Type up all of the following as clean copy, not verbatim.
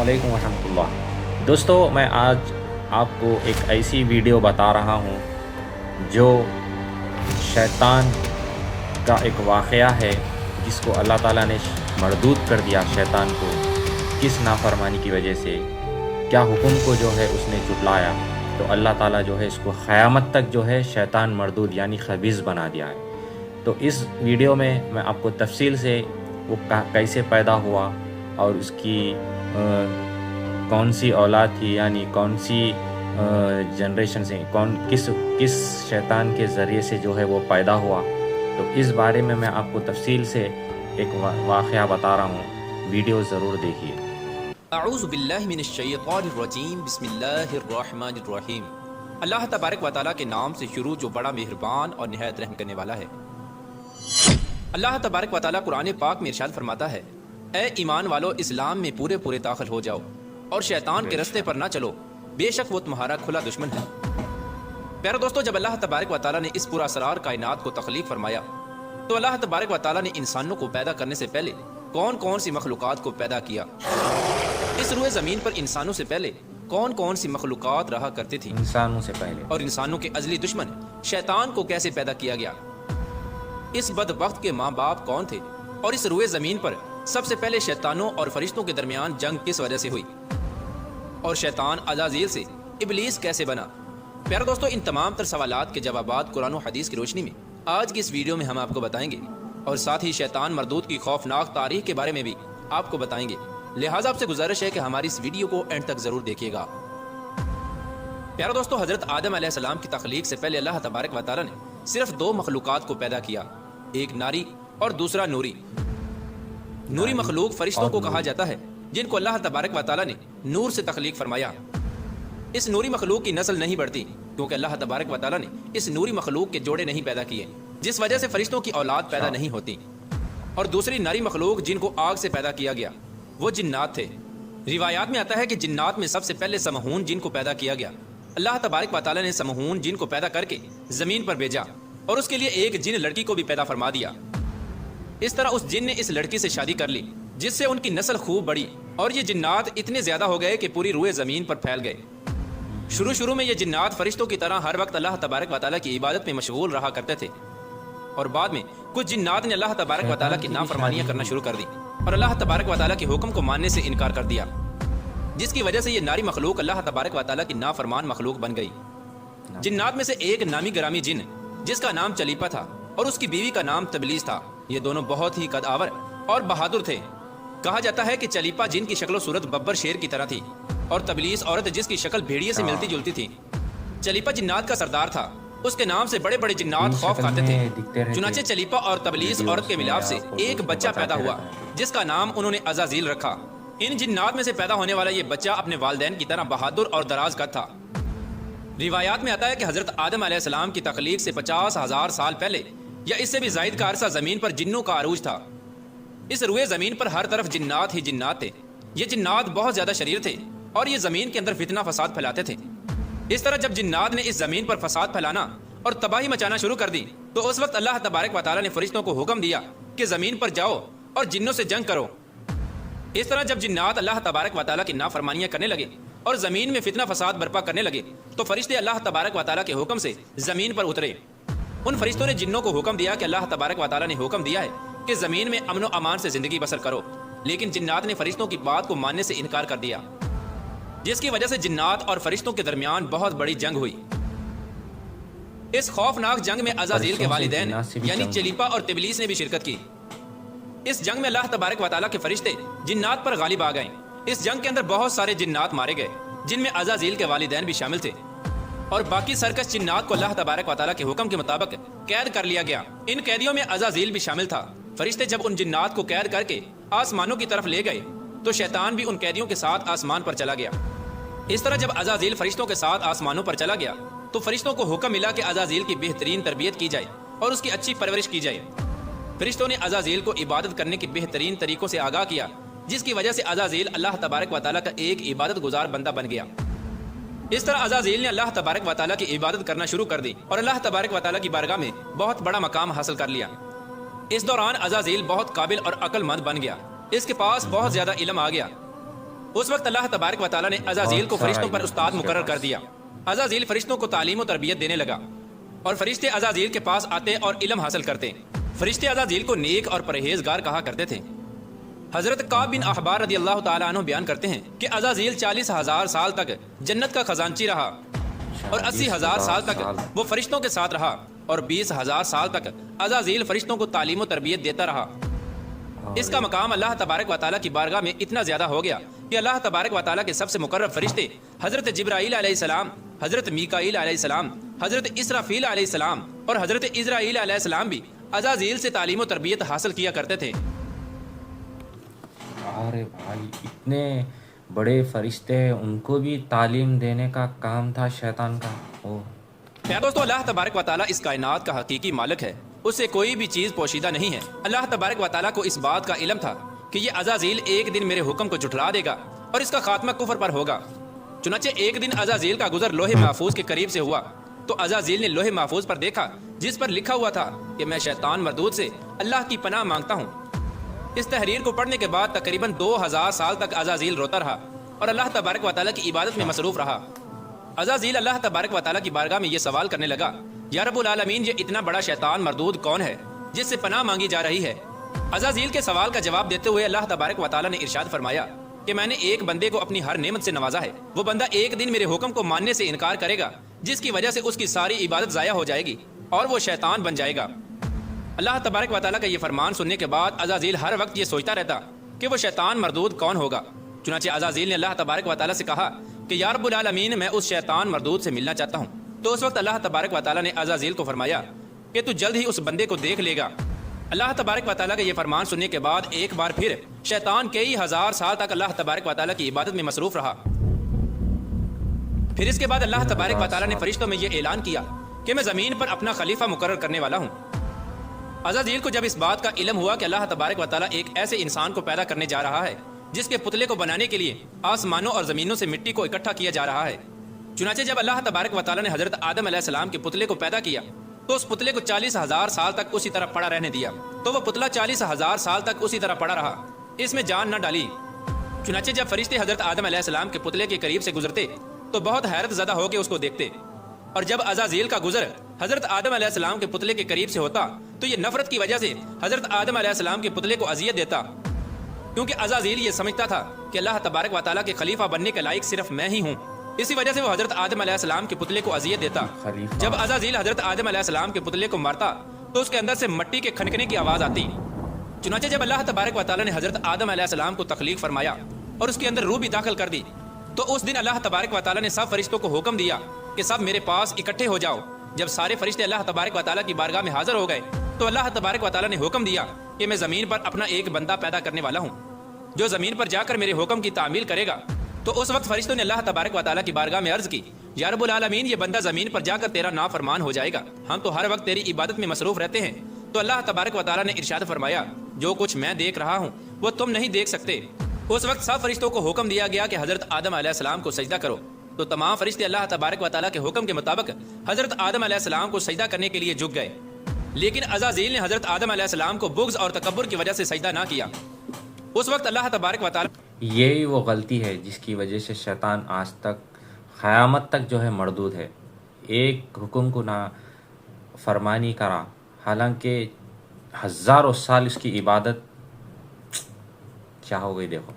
علیکم ورحمۃ اللہ۔ دوستو، میں آج آپ کو ایک ایسی ویڈیو بتا رہا ہوں جو شیطان کا ایک واقعہ ہے، جس کو اللہ تعالیٰ نے مردود کر دیا شیطان کو کس نافرمانی کی وجہ سے، کیا حکم کو جو ہے اس نے جھٹلایا، تو اللہ تعالیٰ جو ہے اس کو قیامت تک جو ہے شیطان مردود یعنی خبیث بنا دیا ہے۔ تو اس ویڈیو میں آپ کو تفصیل سے وہ کیسے پیدا ہوا اور اس کی کون سی اولاد تھی، یعنی کون سی جنریشن سے کس شیطان کے ذریعے سے جو ہے وہ پیدا ہوا، تو اس بارے میں آپ کو تفصیل سے ایک واقعہ بتا رہا ہوں، ویڈیو ضرور دیکھیے۔ اعوذ باللہ من الشیطان الرجیم، بسم اللہ الرحمن الرحیم۔ اللہ تبارک و تعالیٰ کے نام سے شروع جو بڑا مہربان اور نہایت رحم کرنے والا ہے۔ اللہ تبارک و تعالیٰ قرآن پاک میں ارشاد فرماتا ہے، اے ایمان والو، اسلام میں پورے داخل ہو جاؤ اور شیطان کے رستے پر نہ چلو، بے شک وہ تمہارا کھلا دشمن ہے۔ پیارے دوستو، جب اللہ تبارک و تعالیٰ نے اس پورا اسرار کائنات کو تخلیق فرمایا تو اللہ تبارک و تعالیٰ نے انسانوں کو پیدا کرنے سے پہلے کون سی مخلوقات کو پیدا کیا؟ اس روئے زمین پر انسانوں سے پہلے کون سی مخلوقات رہا کرتی تھی؟ انسانوں سے پہلے۔ اور انسانوں کے ازلی دشمن شیطان کو کیسے پیدا کیا گیا؟ اس بدبخت کے ماں باپ کون تھے؟ اور اس روئے زمین پر سب سے پہلے شیطانوں اور فرشتوں کے درمیان جنگ کس وجہ سے ہوئی؟ اور شیطان عزازیل سے ابلیس کیسے بنا؟ پیارے دوستو، ان تمام تر سوالات کے جوابات قرآن و حدیث کی روشنی میں آج کی اس ویڈیو میں ہم آپ کو بتائیں گے، اور ساتھ ہی شیطان مردود کی خوفناک تاریخ کے بارے میں بھی آپ کو بتائیں گے۔ لہٰذا آپ سے گزارش ہے کہ ہماری اس ویڈیو کو اینڈ تک ضرور دیکھیے گا۔ پیارے دوستو، حضرت آدم علیہ السلام کی تخلیق سے پہلے اللہ تبارک و تعالیٰ نے صرف 2 مخلوقات کو پیدا کیا، ایک ناری اور دوسرا نوری۔ نوری مخلوق فرشتوں کو کہا جاتا ہے، جن کو اللہ تبارک و تعالیٰ نے نور سے تخلیق فرمایا۔ اس نوری مخلوق کی نسل نہیں بڑھتی کیونکہ اللہ تبارک و تعالیٰ نے اس نوری مخلوق کے جوڑے نہیں پیدا کیے، جس وجہ سے فرشتوں کی اولاد پیدا نہیں ہوتی۔ اور دوسری ناری مخلوق جن کو آگ سے پیدا کیا گیا وہ جنات تھے۔ روایات میں آتا ہے کہ جنات میں سب سے پہلے سمہون جن کو پیدا کیا گیا۔ اللہ تبارک و تعالیٰ نے سمہون جن کو پیدا کر کے زمین پر بھیجا اور اس کے لیے ایک جن لڑکی کو بھی پیدا فرما دیا۔ اس طرح اس جن نے اس لڑکی سے شادی کر لی، جس سے ان کی نسل خوب بڑھی اور یہ جنات اتنے زیادہ ہو گئے کہ پوری روئے زمین پر پھیل گئے۔ شروع میں یہ جنات فرشتوں کی طرح ہر وقت اللہ تبارک و تعالیٰ کی عبادت میں مشغول رہا کرتے تھے، اور بعد میں کچھ جنات نے اللہ تبارک و تعالیٰ کی نافرمانیاں کرنا شروع کر دی اور اللہ تبارک و تعالیٰ کے حکم کو ماننے سے انکار کر دیا، جس کی وجہ سے یہ ناری مخلوق اللہ تبارک و تعالیٰ کی نافرمان مخلوق بن گئی۔ جنات میں سے ایک نامی گرامی جن جس کا نام چلیپا تھا اور اس کی بیوی کا نام تبلیس تھا، یہ دونوں بہت ہی قدآور اور بہادر تھے۔ کہا جاتا ہے کہ چلیپا جن کی شکل و صورت ببر شیر کی طرح تھی اور تبلیس عورت جس کی شکل بھیڑیے سے ملتی جلتی تھی۔ چلیپا جنات کا سردار تھا، اس کے نام سے بڑے جنات خوف کھاتے تھے۔ چنانچہ چلیپا اور تبلیس عورت کے ملاپ سے ایک بچہ پیدا ہوا جس کا نام انہوں نے عزازیل رکھا۔ ان جنات میں سے پیدا ہونے والا یہ بچہ اپنے والدین کی طرح بہادر اور دراز قد تھا۔ روایات میں آتا ہے کہ حضرت آدم علیہ السلام کی تخلیق سے 50,000 سال پہلے یا اس سے بھی زائد کا عرصہ زمین پر جنوں کا عروج تھا۔ اس روئے زمین پر ہر طرف جنات ہی جنات تھے۔ یہ جنات بہت زیادہ شریر تھے اور یہ زمین کے اندر فتنہ فساد پھیلاتے تھے۔ اس طرح جب جنات نے اس زمین پر فساد پھیلانا اور تباہی مچانا شروع کر دی تو اس وقت اللہ تبارک و تعالیٰ نے فرشتوں کو حکم دیا کہ زمین پر جاؤ اور جنوں سے جنگ کرو۔ اس طرح جب جنات اللہ تبارک و تعالیٰ کی نافرمانیاں کرنے لگے اور زمین میں فتنہ فساد برپا کرنے لگے تو فرشتے اللہ تبارک و تعالیٰ کے حکم سے زمین پر اترے۔ ان فرشتوں نے جنوں کو حکم دیا کہ اللہ تبارک و تعالیٰ نے حکم دیا ہے کہ زمین میں امن و امان سے زندگی بسر کرو، لیکن جنات نے فرشتوں کی بات کو ماننے سے انکار کر دیا، جس کی وجہ سے جنات اور فرشتوں کے درمیان بہت بڑی جنگ ہوئی۔ اس خوفناک جنگ میں عزازیل کے والدین یعنی چلیپا اور تبلیس نے بھی شرکت کی۔ اس جنگ میں اللہ تبارک و تعالیٰ کے فرشتے جنات پر غالب آ گئے۔ اس جنگ کے اندر بہت سارے جنات مارے گئے، جن میں عزازیل کے والدین بھی شامل تھے، اور باقی سرکش جنات کو اللہ تبارک و تعالیٰ کے حکم کے مطابق قید کر لیا گیا۔ ان قیدیوں میں عزازیل بھی شامل تھا۔ فرشتے جب ان جنات کو قید کر کے آسمانوں کی طرف لے گئے تو شیطان بھی ان قیدیوں کے ساتھ آسمان پر چلا گیا۔ اس طرح جب عزازیل فرشتوں کے ساتھ آسمانوں پر چلا گیا تو فرشتوں کو حکم ملا کہ عزازیل کی بہترین تربیت کی جائے اور اس کی اچھی پرورش کی جائے۔ فرشتوں نے عزازیل کو عبادت کرنے کے بہترین طریقوں سے آگاہ کیا، جس کی وجہ سے عزازیل اللہ تبارک و تعالیٰ کا ایک عبادت گزار بندہ بن گیا۔ اس طرح عزازیل نے اللہ تبارک و تعالیٰ کی عبادت کرنا شروع کر دی اور اللہ تبارک و تعالیٰ کی بارگاہ میں بہت بڑا مقام حاصل کر لیا۔ اس دوران عزازیل بہت قابل اور عقل مند بن گیا، اس کے پاس بہت زیادہ علم آ گیا۔ اس وقت اللہ تبارک و تعالیٰ نے عزازیل کو بہت سارا فرشتوں پر علم استاد اس کے مقرر پاس۔ کر دیا۔ عزازیل فرشتوں کو تعلیم و تربیت دینے لگا اور فرشتے عزازیل کے پاس آتے اور علم حاصل کرتے۔ فرشتے عزازیل کو نیک اور پرہیزگار کہا کرتے تھے۔ حضرت کعب بن احبار رضی اللہ تعالیٰ عنہ بیان کرتے ہیں کہ عزازیل 40,000 سال تک جنت کا خزانچی رہا اور 80,000 سال تک وہ فرشتوں کے ساتھ رہا اور 20,000 سال تک عزازیل فرشتوں کو تعلیم و تربیت دیتا رہا۔ اس کا مقام اللہ تبارک و تعالیٰ کی بارگاہ میں اتنا زیادہ ہو گیا کہ اللہ تبارک و تعالیٰ کے سب سے مقرب فرشتے حضرت جبرائیل علیہ السلام، حضرت میکائیل علیہ السلام، حضرت اسرافیل علیہ السلام اور حضرت اسرائیل علیہ السلام بھی عزازیل سے تعلیم و تربیت حاصل کیا کرتے تھے۔ ارے بھائی، اتنے بڑے فرشتے ہیں، ان کو بھی تعلیم دینے کا کام تھا شیطان کا۔ پیارے دوستو، اللہ تبارک و تعالیٰ اس کائنات کا حقیقی مالک ہے، اس سے کوئی بھی چیز پوشیدہ نہیں ہے۔ اللہ تبارک و تعالیٰ کو اس بات کا علم تھا کہ یہ عزازیل ایک دن میرے حکم کو جھٹلا دے گا اور اس کا خاتمہ کفر پر ہوگا۔ چنانچہ ایک دن عزازیل کا گزر لوح محفوظ کے قریب سے ہوا تو عزازیل نے لوح محفوظ پر دیکھا جس پر لکھا ہوا تھا کہ میں شیطان مردود سے اللہ کی پناہ مانگتا ہوں۔ اس تحریر کو پڑھنے کے بعد تقریباً 2000 سال تک عزازیل روتا رہا اور اللہ تبارک و تعالیٰ کی عبادت میں مصروف رہا۔ عزازیل اللہ تبارک و تعالیٰ کی بارگاہ میں یہ سوال کرنے لگا، یا رب العالمین، یہ اتنا بڑا شیطان مردود کون ہے جس سے پناہ مانگی جا رہی ہے؟ عزازیل کے سوال کا جواب دیتے ہوئے اللہ تبارک و تعالیٰ نے ارشاد فرمایا کہ میں نے ایک بندے کو اپنی ہر نعمت سے نوازا ہے، وہ بندہ ایک دن میرے حکم کو ماننے سے انکار کرے گا جس کی وجہ سے اس کی ساری عبادت ضائع ہو جائے گی اور وہ شیطان بن جائے گا۔ اللہ تبارک و تعالیٰ کا یہ فرمان سننے کے بعد عزازیل ہر وقت یہ سوچتا رہتا کہ وہ شیطان مردود کون ہوگا۔ چنانچہ عزازیل نے اللہ تبارک و تعالیٰ سے کہا کہ یا رب العالمین، میں اس شیطان مردود سے ملنا چاہتا ہوں۔ تو اس وقت اللہ تبارک و تعالیٰ نے عزازیل کو فرمایا کہ تو جلد ہی اس بندے کو دیکھ لے گا۔ اللہ تبارک و تعالیٰ کا یہ فرمان سننے کے بعد ایک بار پھر شیطان کئی ہزار سال تک اللہ تبارک و تعالیٰ کی عبادت میں مصروف رہا۔ پھر اس کے بعد اللہ تبارک و تعالیٰ نے فرشتوں میں یہ اعلان کیا کہ میں زمین پر اپنا خلیفہ مقرر کرنے والا ہوں۔ عزازیل کو جب اس بات کا علم ہوا کہ اللہ تبارک و تعالیٰ ایک ایسے انسان کو پیدا کرنے جا رہا ہے جس کے پتلے کو بنانے کے لیے آسمانوں اور زمینوں سے مٹی کو اکٹھا کیا جا رہا ہے، چنانچہ جب اللہ تبارک و تعالیٰ نے حضرت آدم علیہ السلام کے پتلے کو پیدا کیا تو اس پتلے کو 40,000 سال تک اسی طرح پڑا رہنے دیا، تو وہ پتلا 40,000 سال تک اسی طرح پڑا رہا، اس میں جان نہ ڈالی۔ چنانچہ جب فرشتے حضرت آدم علیہ السلام کے پتلے کے قریب سے گزرتے تو بہت حیرت زدہ ہو کے اس کو دیکھتے، اور جب عزازیل کا گزر حضرت آدم علیہ السلام کے پتلے کے قریب سے ہوتا تو یہ نفرت کی وجہ سے حضرت آدم علیہ السلام کے پتلے کو اذیت دیتا، کیونکہ عزازیل یہ سمجھتا تھا کہ اللہ تبارک و تعالیٰ کے خلیفہ بننے کے لائق صرف میں ہی ہوں، اسی وجہ سے وہ حضرت آدم علیہ السلام کے پتلے کو اذیت دیتا۔ جب عزازیل حضرت آدم علیہ السلام کے پتلے کو مارتا تو اس کے اندر سے مٹی کے کھنکنے کی آواز آتی۔ چنانچہ جب اللہ تبارک و تعالیٰ نے حضرت آدم علیہ السلام کو تخلیق فرمایا اور اس کے اندر روح بھی داخل کر دی تو اس دن اللہ تبارک و تعالیٰ نے سب فرشتوں کو حکم دیا کہ سب میرے پاس اکٹھے ہو جاؤ۔ جب سارے فرشتے اللہ تبارک و تعالیٰ کی بارگاہ میں حاضر ہو گئے تو اللہ تبارک و تعالیٰ نے حکم دیا کہ میں زمین پر اپنا ایک بندہ پیدا کرنے والا ہوں جو زمین پر جا کر میرے حکم کی تعمیل کرے گا۔ تو اس وقت فرشتوں نے اللہ تبارک و تعالیٰ کی بارگاہ میں عرض کی، یا رب العالمین، یہ بندہ زمین پر جا کر تیرا نافرمان ہو جائے گا، ہم تو ہر وقت تیری عبادت میں مصروف رہتے ہیں۔ تو اللہ تبارک و تعالیٰ نے ارشاد فرمایا، جو کچھ میں دیکھ رہا ہوں وہ تم نہیں دیکھ سکتے۔ اس وقت سب فرشتوں کو حکم دیا گیا کہ حضرت آدم علیہ السلام کو سجدہ کرو، تو تمام فرشتے اللہ تبارک و تعالیٰ کے حکم کے مطابق حضرت آدم علیہ السلام کو سجدہ کرنے کے لیے جھک گئے، لیکن عزازیل نے حضرت آدم علیہ السلام کو بغض اور تکبر کی وجہ سے سجدہ نہ کیا۔ اس وقت اللہ تبارک و تعالیٰ، یہی وہ غلطی ہے جس کی وجہ سے شیطان آج تک قیامت تک جو ہے مردود ہے، ایک حکم کو نہ فرمانی کرا، حالانکہ ہزاروں سال اس کی عبادت کیا ہو گئی۔ دیکھو،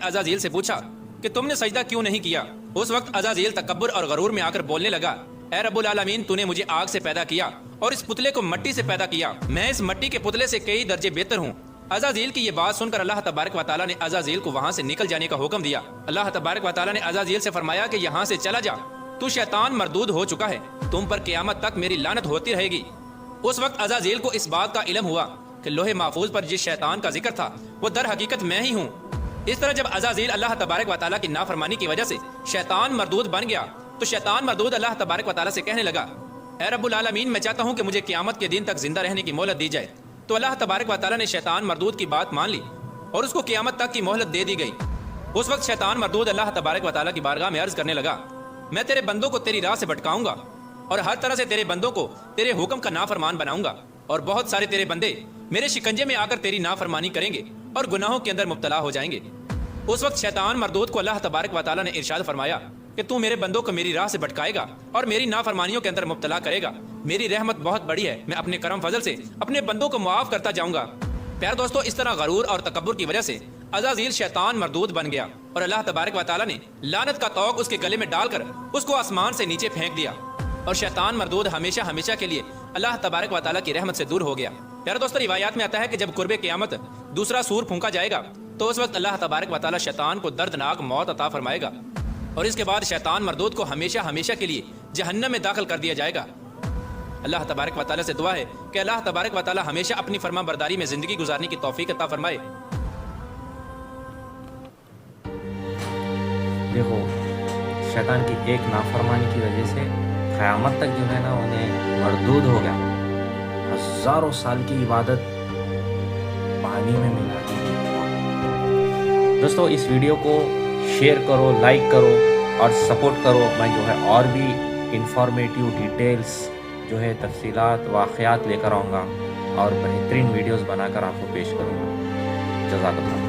عزازیل سے پوچھا کہ تم نے سجدہ کیوں نہیں کیا؟ اس وقت عزازیل تکبر اور غرور میں آ کر بولنے لگا، اے رب العالمین، تو نے مجھے آگ سے پیدا کیا اور اس پتلے کو مٹی سے پیدا کیا، میں اس مٹی کے پتلے سے کئی درجے بہتر ہوں۔ عزازیل کی یہ بات سن کر اللہ تبارک و تعالیٰ نے عزازیل کو وہاں سے نکل جانے کا حکم دیا۔ اللہ تبارک و تعالیٰ نے عزازیل سے فرمایا کہ یہاں سے چلا جا، تو شیطان مردود ہو چکا ہے، تم پر قیامت تک میری لعنت ہوتی رہے گی۔ اس وقت عزازیل کو اس بات کا علم ہوا کہ لوح محفوظ پر جس شیطان کا ذکر تھا وہ در حقیقت میں ہی ہوں۔ اس طرح جب عزازیل اللہ تبارک و تعالیٰ کی نافرمانی کی وجہ سے شیطان مردود بن گیا تو شیطان مردود اللہ تبارک و تعالیٰ سے کہنے لگا، اے رب العالمین، میں چاہتا ہوں کہ مجھے قیامت کے دن تک زندہ رہنے کی مہلت دی جائے۔ تو اللہ تبارک و تعالیٰ نے شیطان مردود کی بات مان لی اور اس کو قیامت تک کی مہلت دے دی گئی۔ اس وقت شیطان مردود اللہ تبارک و تعالیٰ کی بارگاہ میں عرض کرنے لگا، میں تیرے بندوں کو تیری راہ سے بھٹکاؤں گا اور ہر طرح سے تیرے بندوں کو تیرے حکم کا نافرمان بناؤں گا، اور بہت سارے تیرے بندے میرے شکنجے میں آ کر تیری نافرمانی کریں گے اور گناہوں کے اندر مبتلا ہو جائیں گے۔ اس وقت شیطان مردود کو اللہ تبارک و تعالیٰ نے ارشاد فرمایا کہ تو میرے بندوں کو میری راہ سے بھٹکائے گا اور میری نافرمانیوں کے اندر مبتلا کرے گا. میری رحمت بہت بڑی ہے, میں اپنے کرم فضل سے اپنے بندوں کو معاف کرتا جاؤں گا. پیارے دوستو, اس طرح غرور اور تکبر کی وجہ سے عزازیل شیطان مردود بن گیا اور اللہ تبارک و تعالیٰ نے لعنت کا طوق اس کے گلے میں ڈال کر اس کو آسمان سے نیچے پھینک دیا اور شیطان مردود ہمیشہ ہمیشہ کے لیے اللہ تبارک و تعالیٰ کی رحمت سے دور ہو گیا. پیارے دوستو, روایات میں آتا ہے کہ جب قرب قیامت دوسرا سور پھونکا جائے گا تو اس وقت اللہ تبارک و تعالیٰ شیطان کو دردناک موت عطا فرمائے گا اور اس کے بعد شیطان مردود کو ہمیشہ ہمیشہ کے لیے جہنم میں داخل کر دیا جائے گا. اللہ تبارک و تعالیٰ سے دعا ہے کہ اللہ تبارک و تعالیٰ ہمیشہ اپنی فرما برداری میں زندگی گزارنے کی توفیق عطا فرمائے. دیکھو, شیطان کی ایک نافرمانی کی وجہ سے قیامت تک جو ہے نا انہیں مردود ہو گیا. ہزاروں سال کی عبادت پانی میں ملا دی. دوستو, اس ویڈیو کو شیئر کرو, لائک کرو اور سپورٹ کرو. میں جو ہے اور بھی انفارمیٹیو ڈیٹیلز جو ہے تفصیلات واقعات لے کر آؤں گا اور بہترین ویڈیوز بنا کر آپ کو پیش کروں گا. جزاک اللہ.